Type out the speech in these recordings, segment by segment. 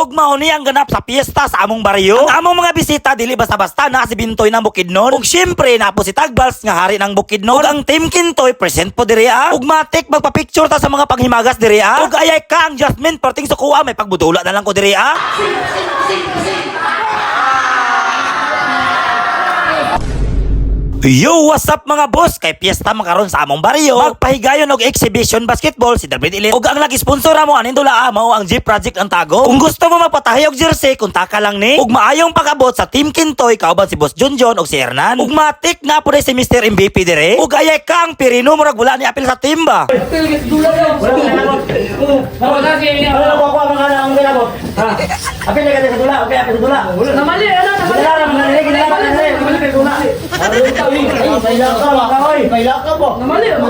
Og mao ni ang ganap sa piyesta sa among baryo. Ang among mga bisita dili basta-basta na si Bintoy ng Bukidnon. Og syempre na po si Tagbals nga hari ng Bukidnon. Og ang Team Kintoy present po diri Og matik magpa-picture ta sa mga panghimagas diri Og ayay ka ang Jasmine perting sukuha may pagbudula na lang ko diri Yo, what's up mga boss? Kay piyesta makaron sa among baryo. Magpahigayon og exhibition basketball si David Elite. Og ang nag-sponsor mo anin dula mao ang Jeep Project ang tago. Kung gusto mo mapatahi og jersey, kontak ka lang ni. Ug maayong pag-abot sa Team Kintoy kauban si Boss Junjon og si Hernan. Ug matik na po si Mr. MVP dire. Ug ayay ka ang pirino murag wala ni apil sa team ba. Apil ka sa dula, okay apil sa dula. Namali, ano? Baila ka po. Namali, ano?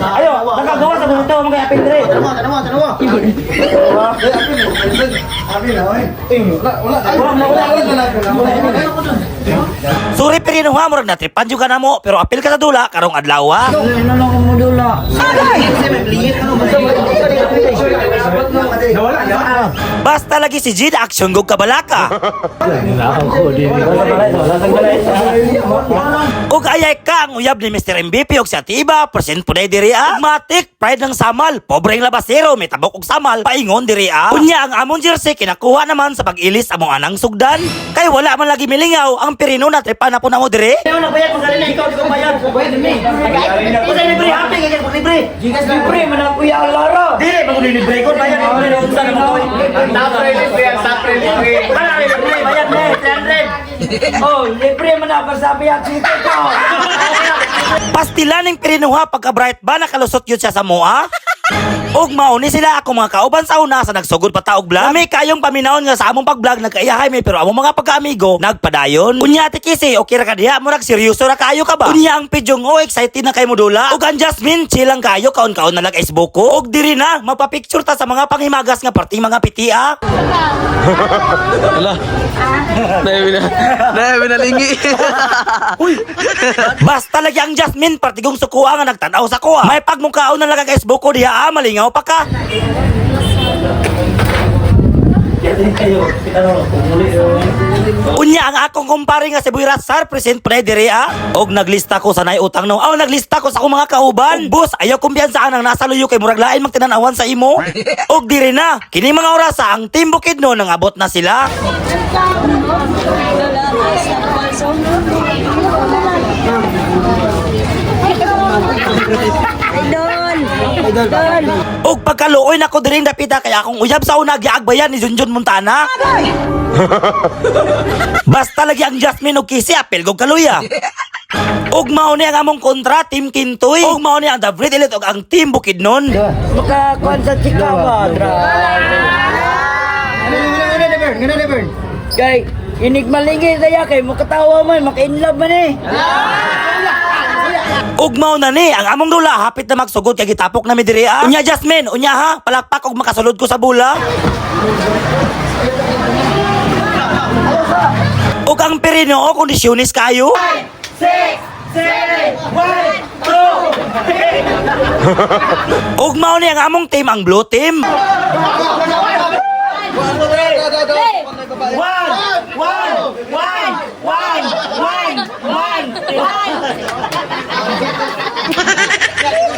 Ayo, nakagawa sa dito mga apil dire. Tanong. Sorry pirino ha murag na tripan jud ka na mo pero apil ka sa dula karong adlaw Basta lagi si Jid action gog kabalaka. Ug ayay ka ang uyab ni Mr. MVP og si Atiba, present po na diri Matik, pride ng samal, pobreng labasero, may tabok og samal, paingon diri Unya ang among jersey kinakuha naman sa pag-ilis among anang sugdan. Kay wala man lagi milingaw, ang pirino na tripan na po na mo diri. Ayaw na bayad mo kanina, ikaw di ko bayad. Bayad ni. Kasi libre happy kaya ko libre. Gigas libre, manakuya ang laro. Dili ba ko libre ko bayad mo na unsa na mo. Tapre libre. Wala libre bayad mo 300. Oh, libre man na pasabi at sito ko. Pastilan ng pirinuha pagka bright ba nakalusot yun siya sa moa? Og mauni sila ako mga kauban sa una sa nagsugod pa taog vlog. Kami kayong paminahon nga sa among pag-vlog nagkaiyahay mi pero among mga pagkaamigo nagpadayon. Unya ati kisi okay ra ka diha murag seryoso ra kayo ka ba? Unya ang Pidyong excited na kay modula. Og ang Jasmine chilang kayo kaon-kaon na nag-Facebook ko. Og diri na magpa-picture ta sa mga panghimagas nga parting mga pitia. Ala. Dahil binalingi. Basta lagi ang Jasmine partigong sukuha nga nagtanaw sa kuha. May pagmungkaon na lang Facebook ko diha malingaw pa ka. Unya ang akong kumpare nga si Boy Ratsar present pre diri og naglista ko sa nay utang no. Naglista ko sa akong mga kauban. Boss, ayaw kumpiyansa nang nasa luyo kay murag lain magtinanawan sa imo. Og diri na kini mga oras ang Team Bukidnon nang abot na sila. Og pagkaluoy na ko diri dapita kaya akong uyab sa una giagbayan ni Junjun Montana. Basta lagi ang Jasmine og Kisi apel gog kaluya. Og mao ni ang among kontra Team Kintoy. Og mao ni ang David Elite og ang Team Bukidnon. Makakuan sa chika ba, dra? Kay, inig malingi saya kay makatawa man, maka-inlove man eh. Og mao na ni ang among dula hapit na magsugod kay gitapok na mi diri Unya Jasmine, unya ha, palakpak og makasulod ko sa bula. Og ang pirino o kondisyonis kayo. 6 7 1 2 Og mao ni ang among team ang blue team.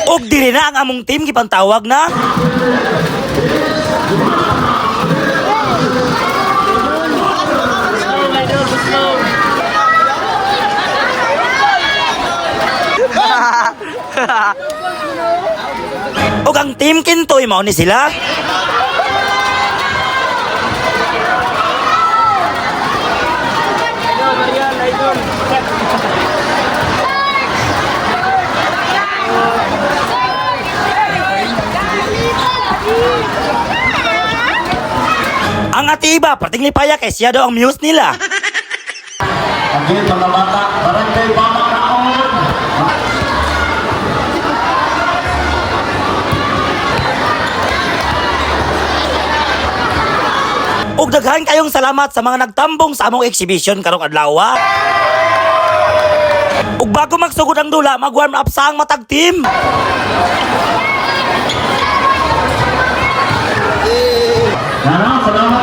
Og diri na ang among team gipantawag na. Og ang Team Kintoy mao ni sila. Ang Atiba, parting lipaya kay siya daw ang muse nila. Again, mga bata, barangay Mama Kaon. Ug daghan kayong salamat sa mga nagtambong sa among exhibition karong adlaw. Ug bago magsugod ang dula, mag-warm up sa ang matag team. Salamat.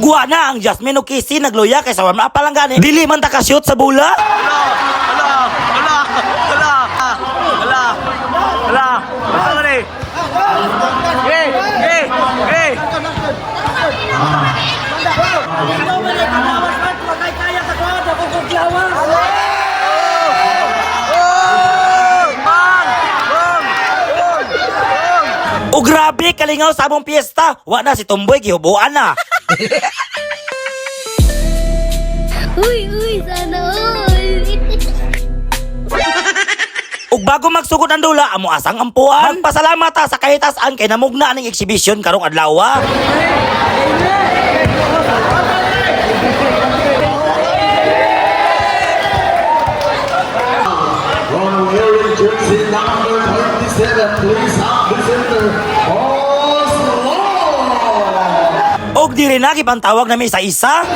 Ugwa na ang Jasmine o Kissy nagluya kaysa wala pa lang gani. Dili man ta ka-shoot sa bula. O grabe, kalingaw sa among piyesta. Wa na si Tumboy, gihubuan na. Uy, sana all. Ug bago magsugod ang dula, amo asang ampuan. Magpasalamat ta sa kahitas-an kay namugna ning exhibition karong adlaw. From wearing jersey number 27, please have the center. Oslo! Og diri na gipantawag na may isa-isa.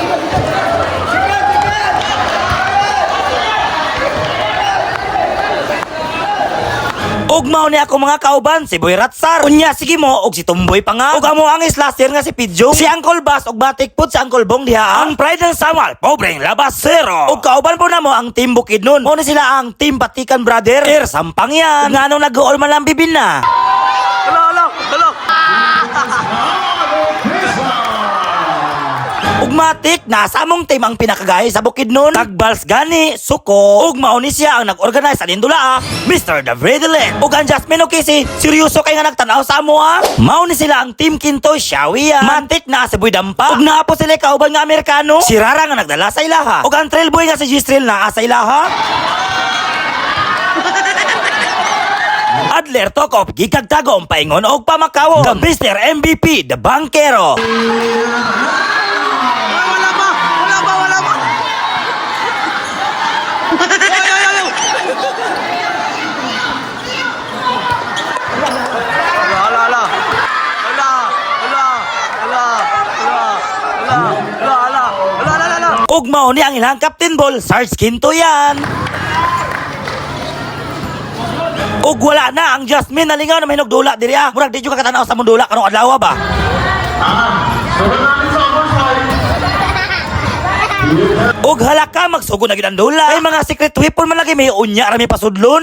Og mao ni ako mga kauban, si Boy Ratsar. Unya sige mo og si Tumboy pa nga. Og amo ang slasher nga si Pidjo. Si Uncle Bass og batik pud si Uncle Bong diha. Ang pride ng Samal, pobreng labasero. Og kauban po namo ang team Bukid nun. Mo ni sila ang team Batikan Brother. Sampang yan. Nga nung nag-uol man lang bibin na. Ugmatik, nasa among team ang pinakagay sa bukid nun. Tagbals gani, suko. Ug mao ni siya ang nag-organize sa Lindula, Mr. Davridelet. Ug ang Jasmine o Kissy, seryoso kay nga nagtanaw sa amo Mao ni sila ang team Kinto, Shawiya. Matik na si Boy Dampa. Ug naa po sila kauban nga Amerikano. Si Rara nga nagdala sa ilaha. Ug ang trail boy nga si Gistril naa sa ilaha. Adler Tokop, gikagtago ang paingon og pamakawo. The Mr. MVP, The Bankero. Ug mao ni ang ilang Captain Ball, Sarge Quinto yan. Ug wala na ang Jasmine nalingaw na mahinog dula diri Murag di jud ka katanaw sa mong dula karong adlaw ba. Ug halaka magsugod na gid ang dula. Ay mga secret weapon man lagi may unya ra may pasudlon.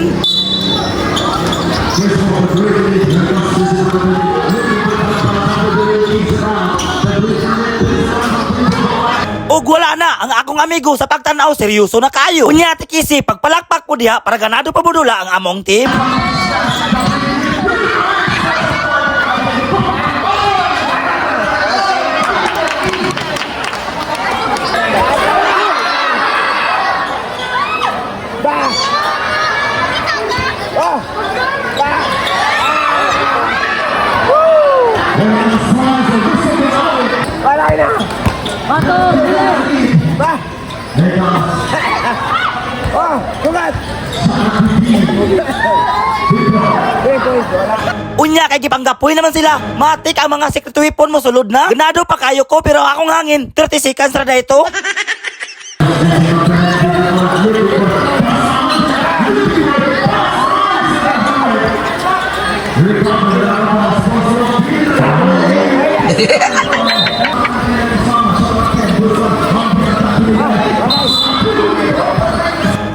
Ug wala na ang akong amigo sa pagtanaw seryoso na kayo. Unya ti Kissy pagpalakpak po diha para ganado pa budula ang among team. Unya kay gipanggapoy naman sila. Matik ang mga secret weapon mo sulod na. Ganado pa kayo ko pero akong hangin 30 seconds ra dayto.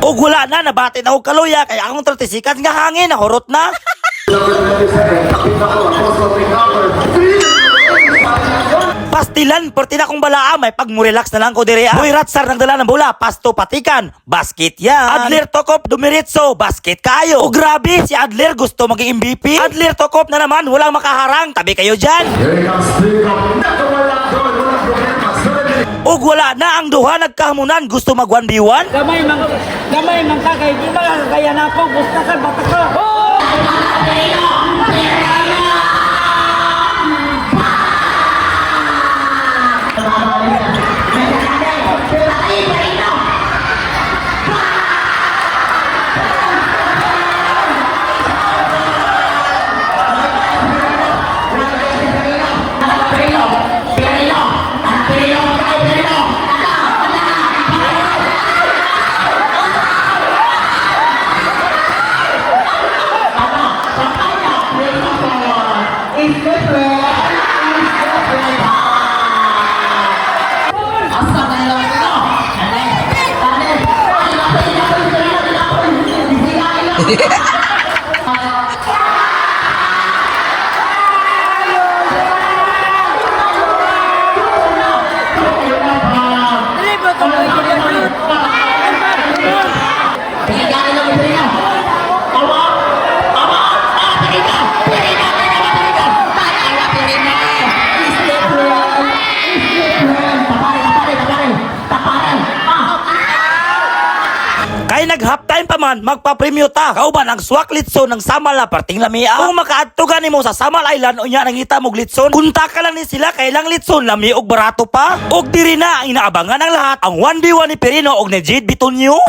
Og wala na, nabati na og kaluya kaya akong 30 seconds nga hangin nahurot na. Pastilan, porti na kong balaa, may pagmurelax na lang ko dire. Boy Ratsar nagdala ng bola, pasto patikan, basket yan. Adler Tokop dumiritso, basket kayo. O grabe, si Adler gusto maging MVP. Adler Tokop na naman, walang makaharang, tabi kayo dyan. Og wala na ang duha nagkahamunan, gusto mag 1v1. Gamay man ka kay di ba kaya na ako gusto ka bata ka. Basta man magpapremyo ta. Kauban ang swak litson ng Samal na parting lamia. Kung makaadtugan nimo sa Samal Island unya nangita mo litson, kunta ka lang ni sila kay lang litson lami og barato pa. Og diri na ang inaabangan ng lahat ang 1v1 ni Pirino og ni Jade Bitonyo.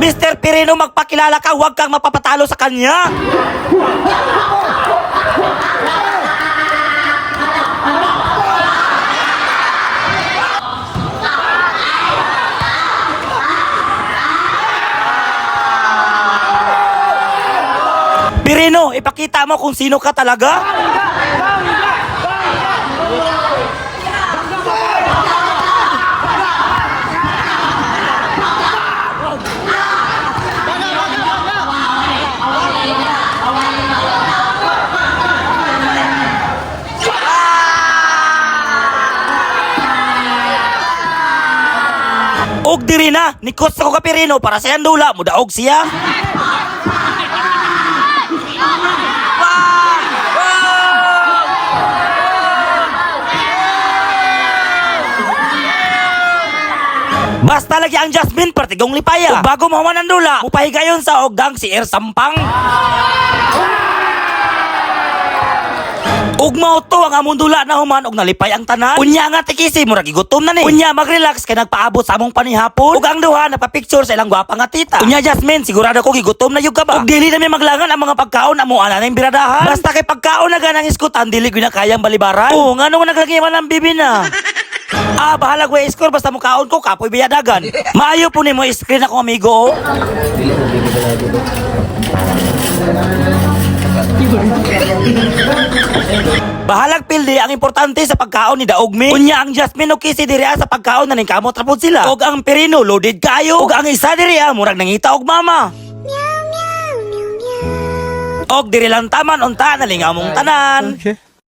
Mr. Pirino, magpakilala ka, huwag kang mapapatalo sa kanya. Pirino, ipakita mo kung sino ka talaga. Og diri na, nikos ako ka Pirino para sa yandula, mudaog siya. Basta lagi ang Jasmine partigong lipaya. Ug bago mahuman ang dula, mupahigayon sa oggang si Air Sampang. Ug mao to ang among dula na human og nalipay ang tanan. Unya nga tikisi murag gigutom na ni. Unya mag-relax kay nagpaabot sa among panihapon. Ug ang duha nagpa-picture sa ilang gwapa nga tita. Unya Jasmine, sigurado ko gigutom na yug ka ba? Ug dili na may maglangan ang mga pagkaon amo ana ning biradahan. Basta kay pagkaon na ganang iskutan dili gyud na kayang balibaran. Oo, ngano naglagiman ang bibi na. Bahala ko i-score basta mukaon ko kapoy biyadagan. Maayo po ni mo i-screen ako amigo. Oh. Bahalag pildi ang importante sa pagkaon ni Daugmi. Unya ang Jasmine o Kisi diriya sa pagkaon na ning kamot rapod sila. Og ang Pirino loaded kayo. Og ang isa diriya murag nangita og mama. Og diri lang taman unta nalingamong tanan. Okay.